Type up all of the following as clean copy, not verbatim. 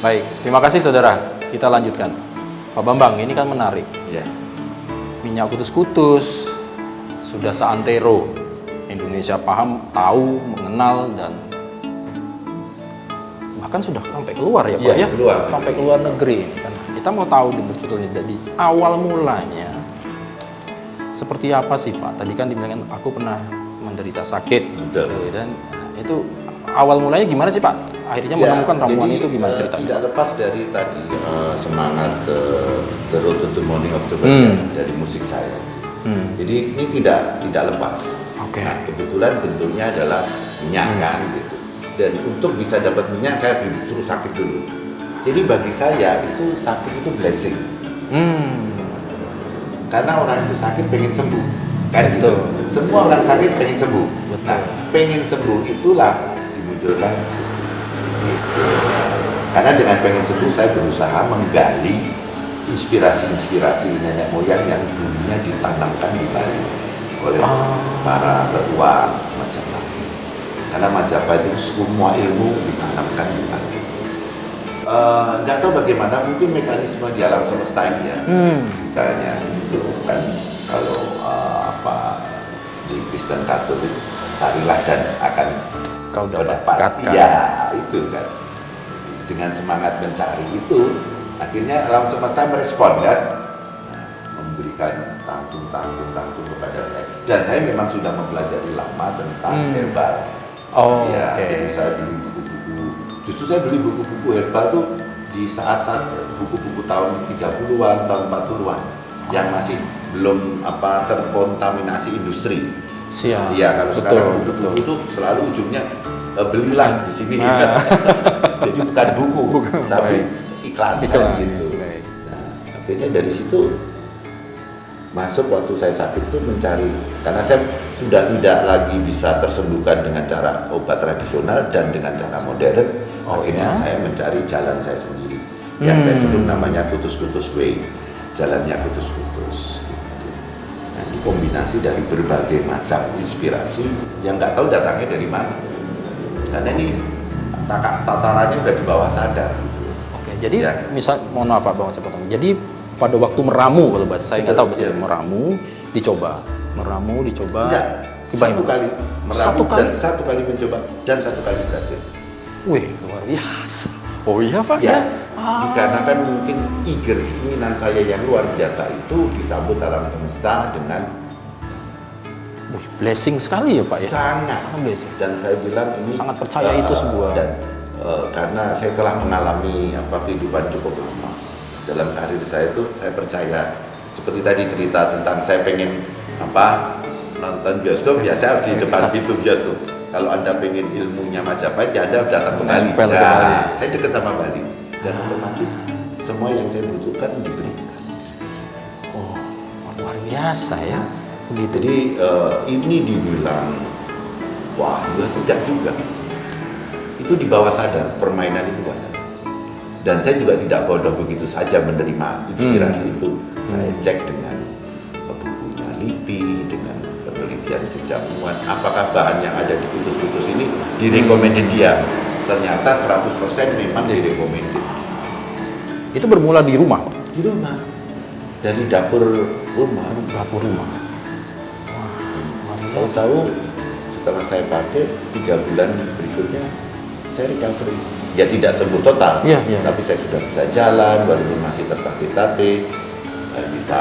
Baik, terima kasih saudara. Kita lanjutkan. Pak Bambang, ini kan menarik. Ya. Minyak kutus-kutus sudah seantero. Indonesia paham, tahu, mengenal, dan bahkan sudah sampai keluar ya Pak Iya, ya? keluar. Sampai keluar negeri ini kan. Kita mau tahu betul-betul dari awal mulanya seperti apa sih Pak? Tadi kan dibilang aku pernah menderita sakit. Betul. Gitu, dan itu awal mulanya gimana sih Pak? Akhirnya menemukan ramuan itu gimana ceritanya? Tidak lepas dari tadi semangat The Road to the Morning of the World dari musik saya. Jadi ini tidak lepas. Oke. Nah, kebetulan bentuknya adalah minyak kan gitu. Dan untuk bisa dapat minyak saya disuruh sakit dulu. Jadi bagi saya itu sakit itu blessing. Karena orang itu sakit pengen sembuh. Kan gitu. Semua orang sakit pengen sembuh. Betul. Nah, pengen sembuh itulah dimunculkan gitu. Karena dengan pengen sembuh saya berusaha menggali inspirasi-inspirasi nenek moyang yang dulunya ditanamkan di Bali oleh para tetua Majapahit. Karena Majapahit itu semua ilmu ditanamkan di Bali. Nggak tahu bagaimana mungkin mekanisme di alam semesta ini ya. Misalnya itu kan kalau di Kristen Katolik carilah dan akan Kau dapat. Ya itu kan. Dengan semangat mencari itu akhirnya alam semesta merespon kan, memberikan tangtung kepada saya. Dan saya memang sudah mempelajari lama tentang herbal. Ya, jadi saya beli buku-buku. Justru saya beli buku-buku herbal tuh di saat-saat buku-buku tahun 30-an, tahun 40-an yang masih belum terkontaminasi industri. Siap. Iya, kalau sekarang buku-buku itu selalu ujungnya belilah di sini. Jadi bukan buku, tapi iklan gitu. Nah, akhirnya dari situ masuk waktu saya sakit itu mencari, karena saya sudah tidak lagi bisa tersembuhkan dengan cara obat tradisional dan dengan cara modern. Akhirnya saya mencari jalan saya sendiri, yang saya sebut namanya Kutus-Kutus Way, jalannya kutus-kutus. Nah, ini kombinasi dari berbagai macam inspirasi yang nggak tahu datangnya dari mana. Karena ini tatarannya udah di bawah sadar gitu. Oke, jadi misal, mohon maaf Pak Bang, saya potong. Jadi pada waktu meramu, kalau bahasa saya nggak tahu betul, meramu dicoba. Enggak, satu kali meramu dan satu kali mencoba dan satu kali berhasil. Wih, luar biasa. Oh iya Pak? Ya, dikarenakan mungkin keinginan saya yang luar biasa itu disambut alam semesta dengan blessing sekali ya Pak ya? Sangat blessing. Dan saya bilang ini sangat percaya itu sebuah. Dan karena saya telah mengalami kehidupan cukup lama dalam karir saya itu, saya percaya seperti tadi cerita tentang saya pengen nonton bioskop, ya saya harus di depan pintu bioskop. Kalau Anda pengen ilmunya Majapahit, ya Anda datang ke Bali. Nah, saya dekat sama Bali dan otomatis semua yang saya butuhkan diberikan. Oh, luar biasa ya. Begitu. Jadi ini dibilang wah, ya tidak juga. Itu di bawah sadar, permainan itu bawah sadar. Dan saya juga tidak bodoh begitu saja menerima inspirasi itu. Saya cek dengan bukunya LIPI, dengan penelitian jejamuan, apakah bahan yang ada di kutus-kutus ini direkomendasi dia. Ternyata 100% memang direkomendasi. Itu bermula di rumah? Di rumah. Dari dapur rumah. Tahu-tahu setelah saya pakai 3 bulan berikutnya saya recovery. Ya tidak sembuh total, tapi saya sudah bisa jalan walaupun masih tertatih-tatih. Saya bisa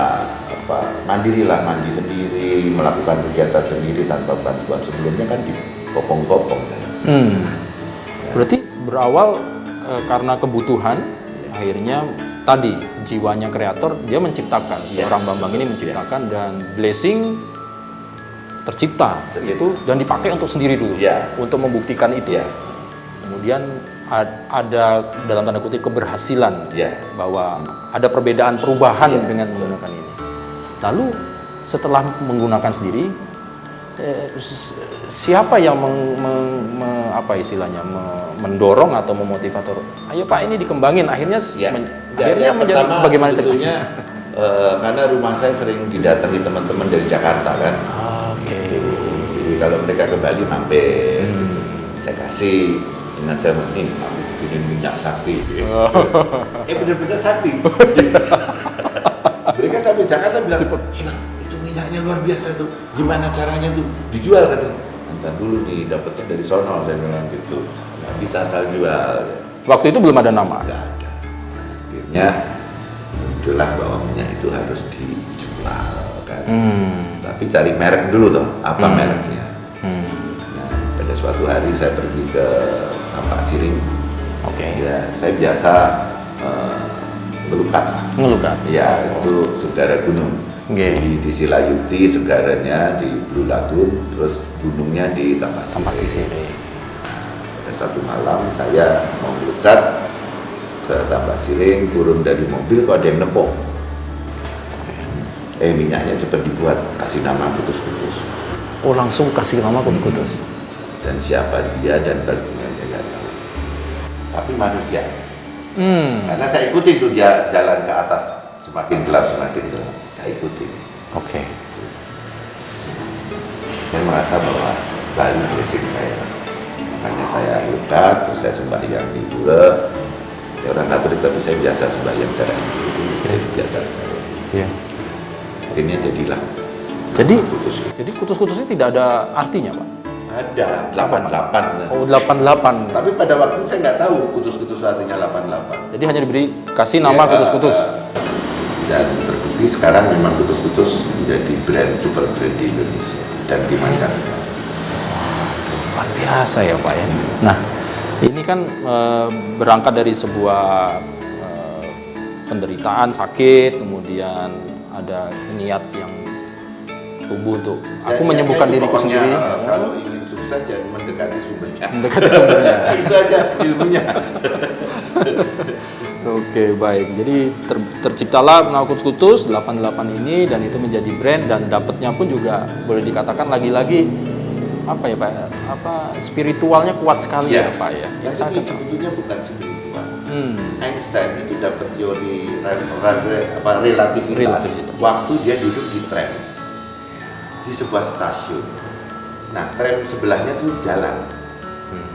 mandi sendiri, melakukan kegiatan sendiri tanpa bantuan. Sebelumnya kan dikopong-kopong. Berarti berawal karena kebutuhan, akhirnya tadi jiwanya kreator, dia menciptakan, seorang Bambang ini menciptakan dan blessing tercipta itu dan dipakai untuk sendiri dulu, untuk membuktikan itu. Kemudian ada dalam tanda kutip keberhasilan, bahwa ada perbedaan perubahan dengan menggunakan ini. Lalu setelah menggunakan sendiri, siapa yang mendorong atau memotivator? Ayo Pak, ini dikembangin. Akhirnya menjadi bagaimana ceritanya? Karena rumah saya sering didatangi teman-teman dari Jakarta kan. Jadi kalau mereka ke Bali mampir, saya kasih dengan saya ini bikin minyak sakti. Bener-bener sakti. Mereka sampai Jakarta bilang, itu minyaknya luar biasa tuh. Gimana caranya tuh? Dijual kata. Nanti dulu nih, dapatnya dari sono, saya bilang gitu. Nggak bisa asal jual. Waktu itu belum ada nama. Nggak ada. Akhirnya muncullah bahwa minyak itu harus dijual kan. Tapi cari merek dulu tuh, apa mereknya. Nah, pada suatu hari saya pergi ke Tampak Siring. Ya, saya biasa ngelukat lah. Ngelukat. Ya, itu segara gunung. Jadi di Silayuti segaranya di Blue Lagoon, terus gunungnya di Tampak Siring. Pada satu malam saya mau ngelukat ke Tampak Siring, turun dari mobil kok ada yang nepok. Minyaknya cepat dibuat, kasih nama Kutus-Kutus. Oh, langsung kasih nama Kutus-Kutus. Dan siapa dia dan bagaimana nggak tahu. Tapi manusia. Karena saya ikuti tuh dia jalan ke atas, semakin gelap, saya ikuti. Saya merasa bahwa Bali blessing saya. Makanya saya luka, terus saya sembahyang di pura. Saya orang Katolik tapi saya biasa sembahyang cara itu biasa saya. Iya. Akhirnya jadilah. Jadi Kutus-Kutus ini tidak ada artinya, Pak? Ada 88. Oh, 88. Tapi pada waktu itu saya nggak tahu Kutus-Kutus artinya 88. Jadi hanya diberi kasih nama Kutus-Kutus. Dan terbukti sekarang memang Kutus-Kutus menjadi brand super brand di Indonesia dan di mancanegara. Luar biasa ya, Pak ya. Nah, ini kan berangkat dari sebuah penderitaan, sakit, kemudian ada niat yang tumbuh untuk aku menyembuhkan diriku sendiri. Kalau ingin sukses jangan mendekati sumbernya. Itu aja ilmunya. Oke, baik. Jadi terciptalah nama Kutus-Kutus 88 ini dan itu menjadi brand dan dapatnya pun juga boleh dikatakan lagi-lagi apa ya, Pak? Spiritualnya kuat sekali ya, Pak ya. Tapi sebetulnya bukan spiritual. Einstein itu dapat teori relativitas waktu dia duduk di tram di sebuah stasiun. Nah, tram sebelahnya tuh jalan.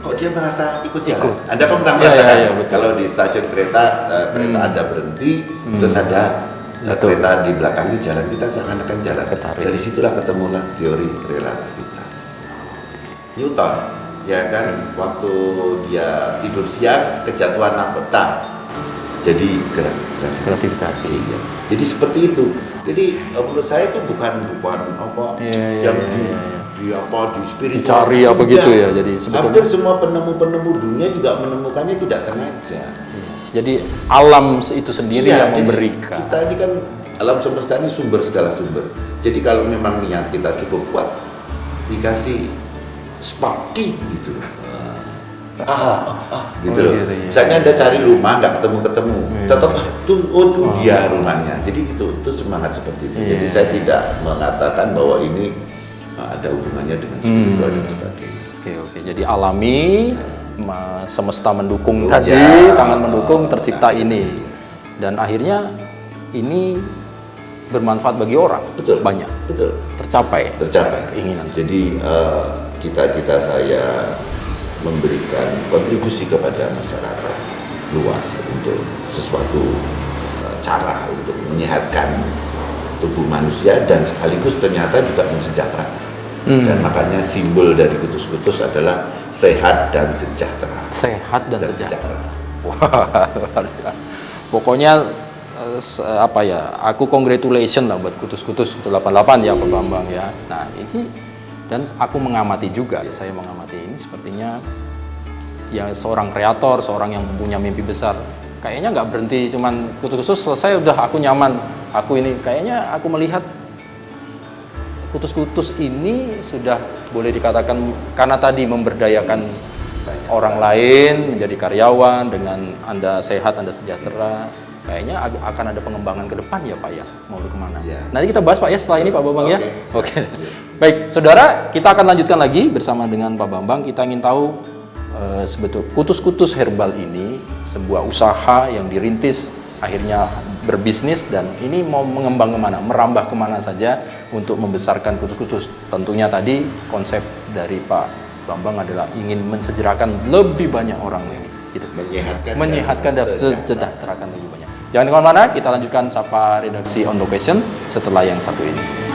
Kok dia merasa ikut jalan? Anda kan pernah merasakan kalau di stasiun kereta Anda berhenti, terus ada kereta di belakangnya jalan, kita seakan-akan jalan. Dari situlah ketemulah teori relativitas. Newton, ya kan, waktu dia tidur siang kejatuhan mahkota, jadi gravitasi. Ya. Jadi seperti itu. Jadi menurut saya itu bukan apa yang di spiritual dicari apa gitu ya. Jadi sebetulnya hampir semua penemu-penemu dunia juga menemukannya tidak sengaja. Jadi alam itu sendiri yang memberikan. Kita ini kan alam semesta ini sumber segala sumber. Jadi kalau memang niat kita cukup kuat, dikasih sparking gitu. Gitu loh. Misalnya Anda cari rumah nggak ketemu, tetap tuh dia rumahnya. Jadi itu semangat seperti itu. Jadi saya tidak mengatakan bahwa ini ada hubungannya dengan spiritual dan sebagainya. Oke. Jadi alami, semesta mendukung tadi, sangat mendukung tercipta ini. Dan akhirnya ini bermanfaat bagi orang. Betul. Banyak. Betul. Tercapai keinginan. Jadi cita-cita saya memberikan kontribusi kepada masyarakat luas untuk sesuatu cara untuk menyehatkan tubuh manusia dan sekaligus ternyata juga mensejahterakan. Dan makanya simbol dari Kutus-Kutus adalah sehat dan sejahtera. Sehat dan sejahtera. Wah, pokoknya aku congratulation lah buat Kutus-Kutus 88 ya Pak Bambang ya. Nah ini dan aku mengamati juga, saya mengamati ini sepertinya ya seorang kreator, seorang yang punya mimpi besar. Kayaknya nggak berhenti cuman Kutus-Kutus selesai udah aku nyaman. Aku ini kayaknya aku melihat Kutus-Kutus ini sudah boleh dikatakan karena tadi memberdayakan orang lain menjadi karyawan dengan Anda sehat, Anda sejahtera. Kayaknya akan ada pengembangan ke depan ya Pak ya, mau kemana? Ya. Nanti kita bahas Pak ya setelah ini Pak Bambang ya. Oke. Baik, saudara, kita akan lanjutkan lagi bersama dengan Pak Bambang. Kita ingin tahu sebetulnya Kutus-Kutus Herbal ini sebuah usaha yang dirintis, akhirnya berbisnis dan ini mau mengembang kemana, merambah kemana saja untuk membesarkan Kutus-Kutus. Tentunya tadi konsep dari Pak Bambang adalah ingin mensejahterakan lebih banyak orang ini. gitu. Menyehatkan dan sejahterakan lebih banyak. Jangan kemana-mana, kita lanjutkan Sapa Redaksi On Location setelah yang satu ini.